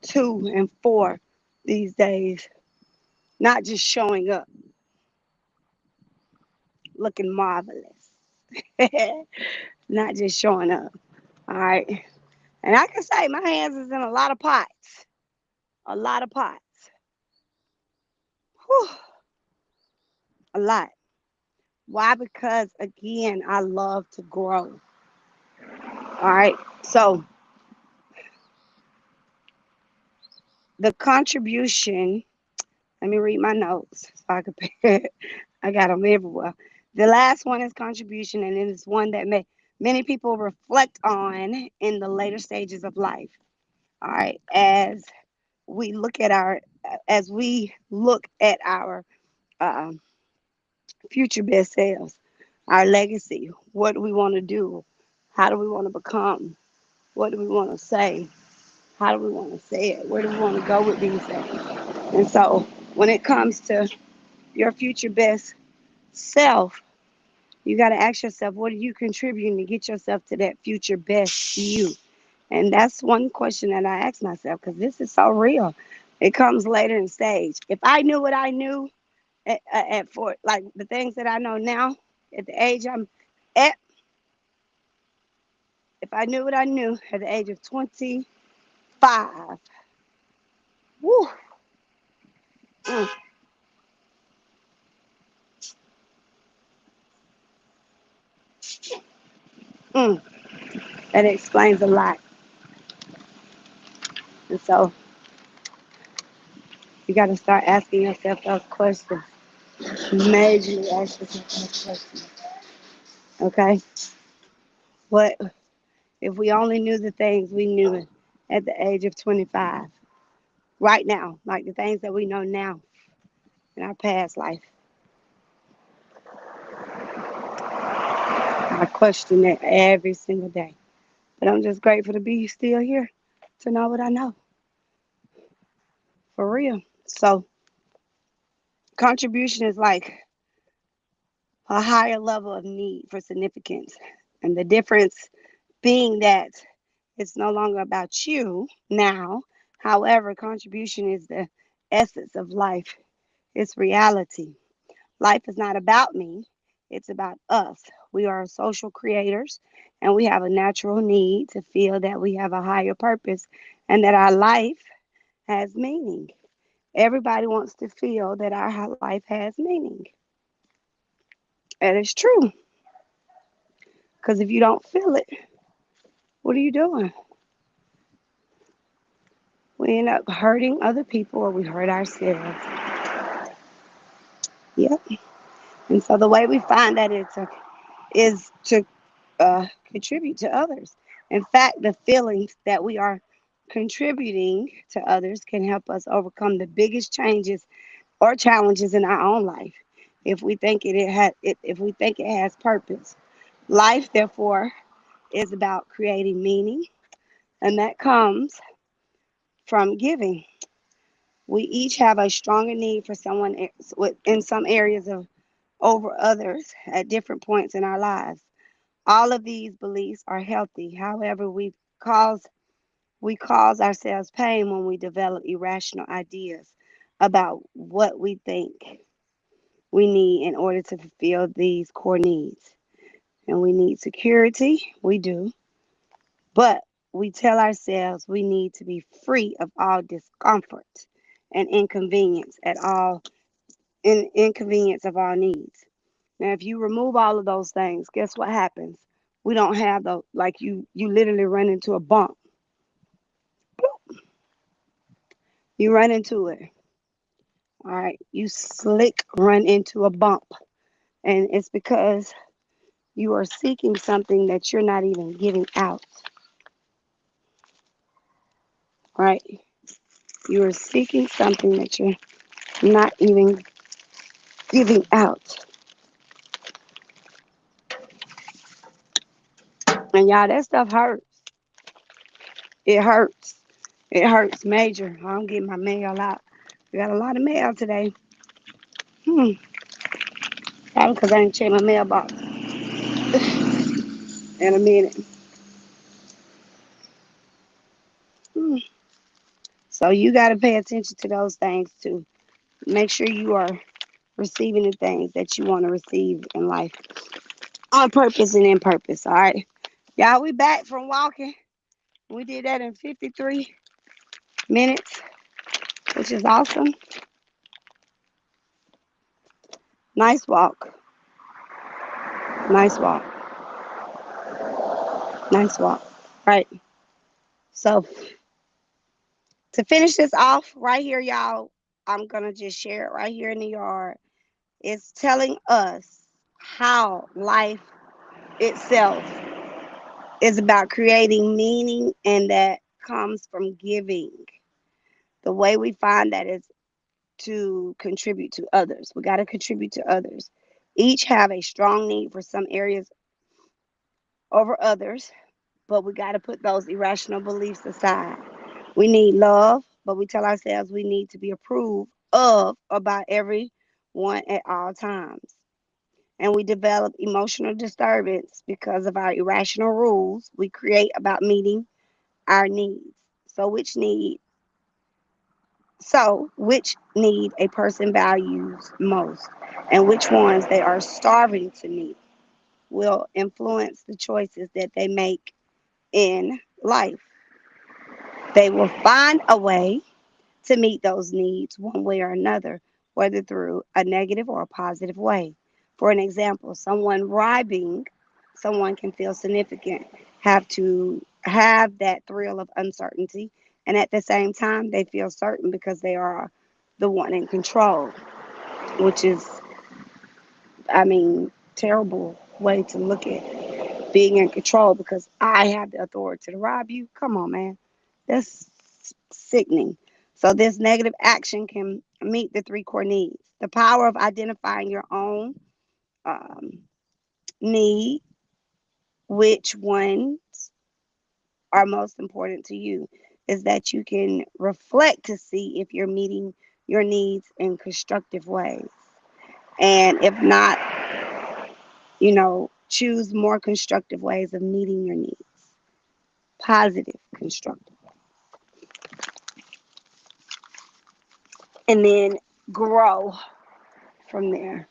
to and for these days? Not just showing up looking marvelous. Not just showing up. All right. And I can say my hands is in a lot of pots. A lot of pots. Whew, a lot. Why? Because again, I love to grow. All right. So the contribution, let me read my notes so I can pay. I got them everywhere. The last one is contribution, and it is one that many people reflect on in the later stages of life. All right. As we look at our uh, future best selves, our legacy. What do we want to do? How do we want to become? What do we want to say? How do we want to say it? Where do we want to go with these things? And so, when it comes to your future best self, you got to ask yourself, what are you contributing to get yourself to that future best you? And that's one question that I ask myself, because this is so real. It comes later in stage. If I knew what I knew at for like the things that I know now at the age I'm at, if I knew what I knew at the age of 25, woo, mm, mm, that explains a lot. And so you got to start asking yourself those questions. Majorly ask yourself those questions. Okay, what if we only knew the things we knew at the age of 25? Right now, like the things that we know now in our past life. I question it every single day. But I'm just grateful to be still here, to know what I know, for real. So, contribution is like a higher level of need for significance. And the difference being that it's no longer about you now. However, contribution is the essence of life, it's reality. Life is not about me, it's about us. We are social creators and we have a natural need to feel that we have a higher purpose and that our life has meaning. Everybody wants to feel that our life has meaning. And it's true because if you don't feel it, what are you doing? We end up hurting other people or we hurt ourselves. Yep. And so the way we find that is to contribute to others. In fact, the feelings that we are contributing to others can help us overcome the biggest changes or challenges in our own life. If we think if we think it has purpose, life therefore is about creating meaning, and that comes from giving. We each have a stronger need for someone in some areas of over others at different points in our lives. All of these beliefs are healthy. However, cause we cause ourselves pain when we develop irrational ideas about what we think we need in order to fulfill these core needs. And we need security, we do, but we tell ourselves we need to be free of all discomfort and inconvenience of our needs. Now, if you remove all of those things, guess what happens? We don't have the like you literally run into a bump. You run into it. All right. You slick run into a bump. And it's because you are seeking something that you're not even giving out. Right? You are seeking something that you're not even giving out. And y'all, that stuff hurts. It hurts. It hurts major. I'm getting my mail out. We got a lot of mail today. Hmm. Probably because I ain't checked my mailbox in a minute. Hmm. So you got to pay attention to those things too. Make sure you are receiving the things that you want to receive in life on purpose and in purpose. All right. Y'all, we back from walking. We did that in 53 minutes, which is awesome. Nice walk. Nice walk. Nice walk. Right. So to finish this off right here, y'all, I'm going to just share it right here in the yard. It's telling us how life itself is about creating meaning, and that comes from giving. The way we find that is to contribute to others. We got to contribute to others. Each have a strong need for some areas over others, but we got to put those irrational beliefs aside. We need love, but we tell ourselves we need to be approved of or by everyone at all times. And we develop emotional disturbance because of our irrational rules we create about meeting our needs. So which need a person values most and which ones they are starving to meet will influence the choices that they make in life. They will find a way to meet those needs one way or another, whether through a negative or a positive way. For an example, someone bribing someone can feel significant, have to have that thrill of uncertainty, and at the same time, they feel certain because they are the one in control, which is, I mean, terrible way to look at being in control because I have the authority to rob you. Come on, man. That's sickening. So, this negative action can meet the three core needs: the power of identifying your own um, need, which ones are most important to you, is that you can reflect to see if you're meeting your needs in constructive ways. And if not, choose more constructive ways of meeting your needs. Positive, constructive. And then grow from there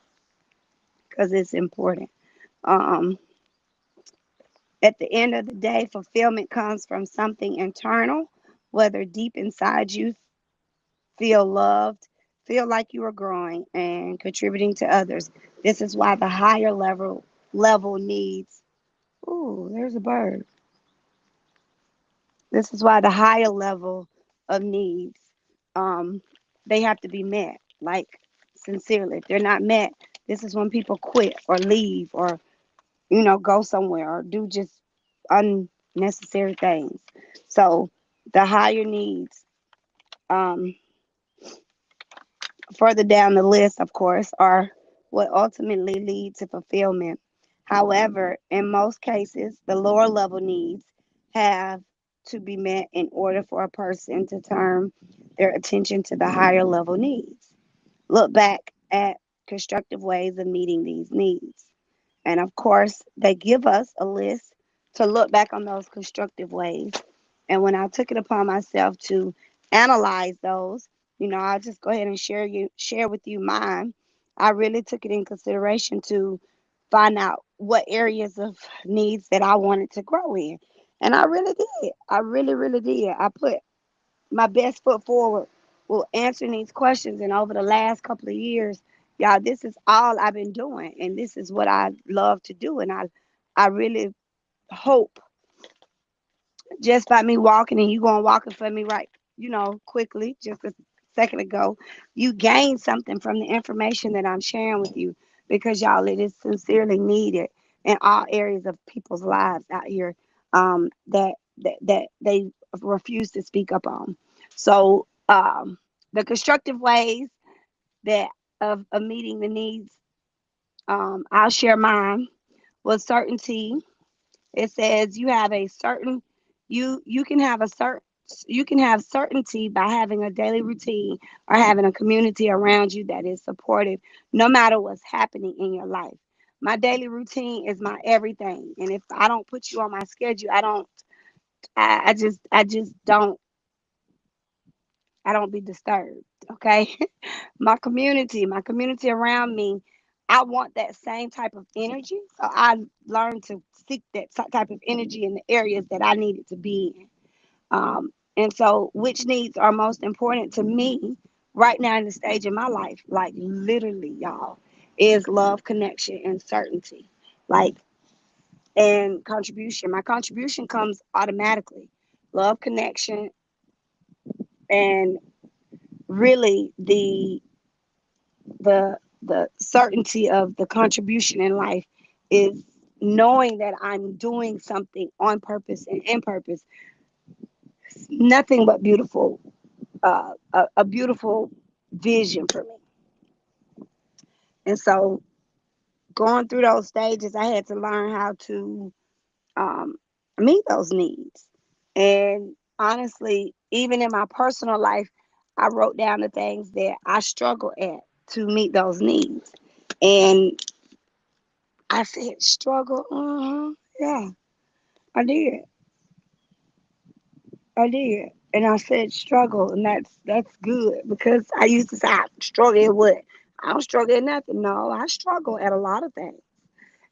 because it's important. Um, at the end of the day, fulfillment comes from something internal, whether deep inside you feel loved, feel like you are growing and contributing to others. This is why the higher level needs. Ooh, there's a bird. This is why the higher level of needs, um, they have to be met. Like sincerely, if they're not met, this is when people quit or leave or go somewhere or do just unnecessary things. So the higher needs, um, further down the list, of course, are what ultimately lead to fulfillment. However, in most cases, the lower level needs have to be met in order for a person to turn their attention to the higher level needs. Look back at constructive ways of meeting these needs. And of course, they give us a list to look back on those constructive ways. And when I took it upon myself to analyze those, I'll just go ahead and share with you mine. I really took it in consideration to find out what areas of needs that I wanted to grow in. And I really did. I really, really did. I put my best foot forward with answering these questions. And over the last couple of years, y'all, this is all I've been doing, and this is what I love to do. And I really hope just by me walking and you going walking for me right, quickly, just a second ago, you gain something from the information that I'm sharing with you because y'all, it is sincerely needed in all areas of people's lives out here that they refuse to speak up on. So the constructive ways that of meeting the needs, I'll share mine with certainty. It says you can have a certain you can have certainty by having a daily routine or having a community around you that is supportive no matter what's happening in your life. My daily routine is my everything. And if I don't put you on my schedule, I just don't be disturbed. Okay. My community around me, I want that same type of energy. So I learned to seek that type of energy in the areas that I needed to be in. And so, which needs are most important to me right now in the stage of my life, like literally, y'all, is love, connection, and certainty. Like, and contribution. My contribution comes automatically. Love, connection, and really the certainty of the contribution in life is knowing that I'm doing something on purpose and in purpose. Nothing but beautiful, a beautiful vision for me. And so, going through those stages, I had to learn how to um, meet those needs. And honestly, even in my personal life, I wrote down the things that I struggle at to meet those needs. And I said, struggle. Yeah, I did. I did. And I said struggle, and that's good because I used to say I struggle at what? I don't struggle at nothing. No, I struggle at a lot of things.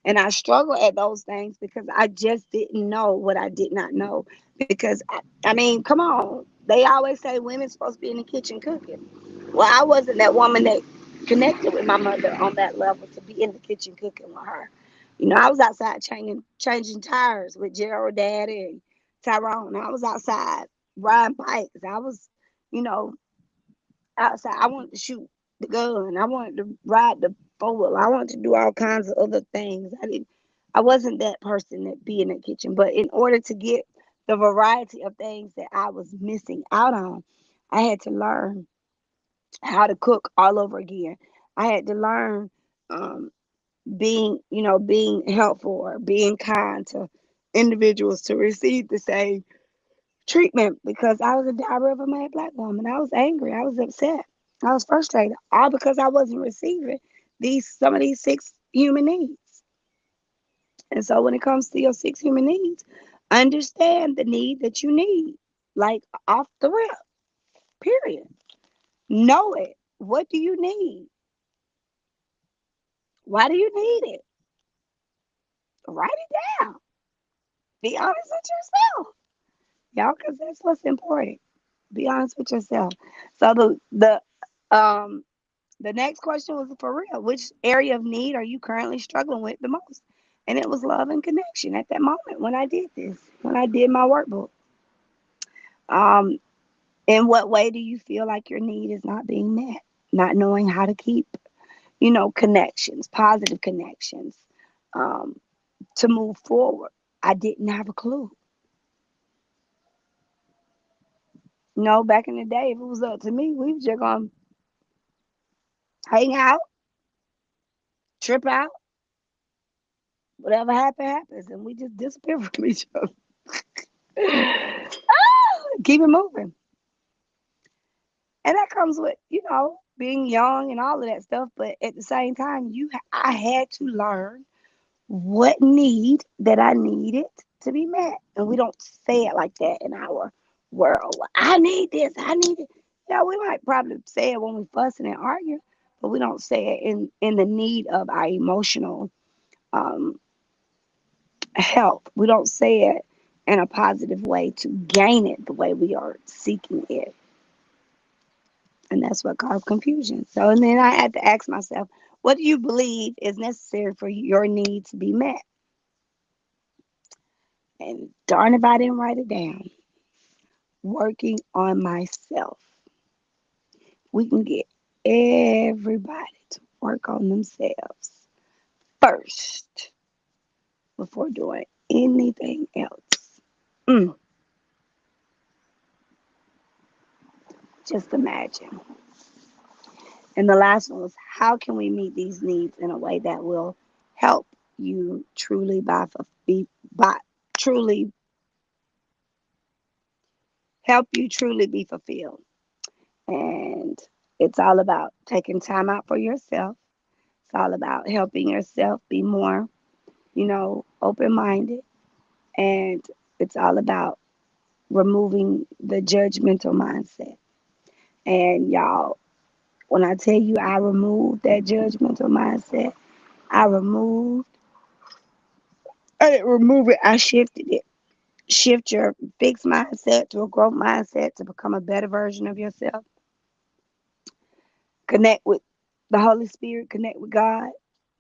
And I struggle at those things because I just didn't know what I did not know. Because I mean, come on. They always say women's supposed to be in the kitchen cooking. Well, I wasn't that woman that connected with my mother on that level to be in the kitchen cooking with her. I was outside changing tires with Gerald Daddy and Tyrone. I was outside riding bikes. I was, you know, outside. I wanted to shoot the gun. I wanted to ride the four wheel. I wanted to do all kinds of other things. I wasn't that person that be in the kitchen. But in order to get the variety of things that I was missing out on, I had to learn how to cook all over again. I had to learn. Um, being helpful or being kind to individuals to receive the same treatment because I was a diabetic made black woman. I was angry. I was upset. I was frustrated, all because I wasn't receiving some of these six human needs. And so when it comes to your six human needs, understand the need that you need, like off the rip, period. Know it. What do you need? Why do you need it? Write it down. Be honest with yourself, y'all, because that's what's important. Be honest with yourself. So um the next question was for real. Which area of need are you currently struggling with the most? And it was love and connection at that moment when I did this, when I did my workbook. Um, in what way do you feel like your need is not being met? Not knowing how to keep, connections, positive connections, um, to move forward. I didn't have a clue. No, back in the day, if it was up to me, we was just gonna hang out, trip out, whatever happened, happens, and we just disappear from each other. Keep it moving. And that comes with, being young and all of that stuff. But at the same time, I had to learn what need that I needed to be met. And we don't say it like that in our world. I need this. I need it. Yeah, we might probably say it when we fussing and arguing, but we don't say it in the need of our emotional um, health. We don't say it in a positive way to gain it the way we are seeking it. And that's what caused confusion. So, and then I had to ask myself, what do you believe is necessary for your need to be met? And darn if I didn't write it down. Working on myself. We can get everybody to work on themselves first before doing anything else. Mm, just imagine. And the last one was, how can we meet these needs in a way that will help you by truly help you truly be fulfilled? And it's all about taking time out for yourself. It's all about helping yourself be more, open minded. And it's all about removing the judgmental mindset. And y'all, when I tell you I removed that judgmental mindset, I removed, I didn't remove it, I shifted it. Shift your fixed mindset to a growth mindset to become a better version of yourself. Connect with the Holy Spirit, connect with God.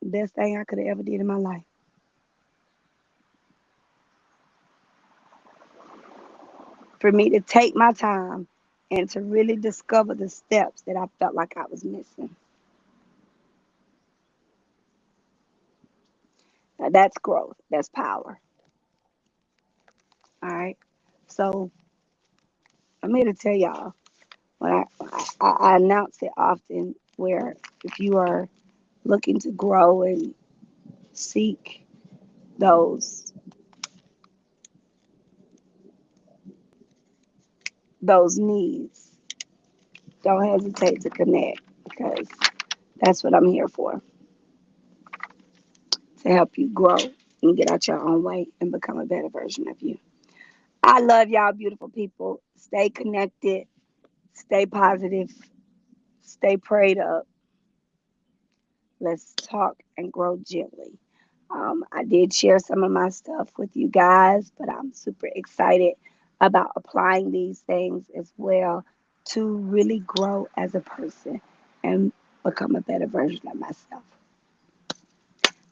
Best thing I could have ever did in my life. For me to take my time and to really discover the steps that I felt like I was missing. Now that's growth. That's power. All right. So I'm here to tell y'all when I announce it often where if you are looking to grow and seek those those needs, don't hesitate to connect because that's what I'm here for, to help you grow and get out your own way and become a better version of you. I love y'all, beautiful people. Stay connected, stay positive, stay prayed up. Let's talk and grow gently. I did share some of my stuff with you guys, but I'm super excited about applying these things as well to really grow as a person and become a better version of myself.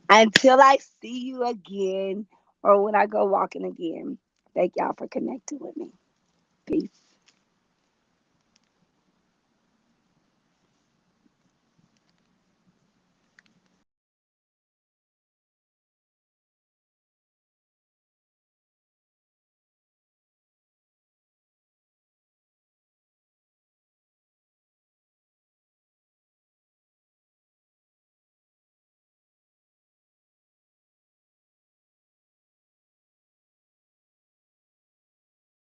Until I see you again or when I go walking again, thank y'all for connecting with me.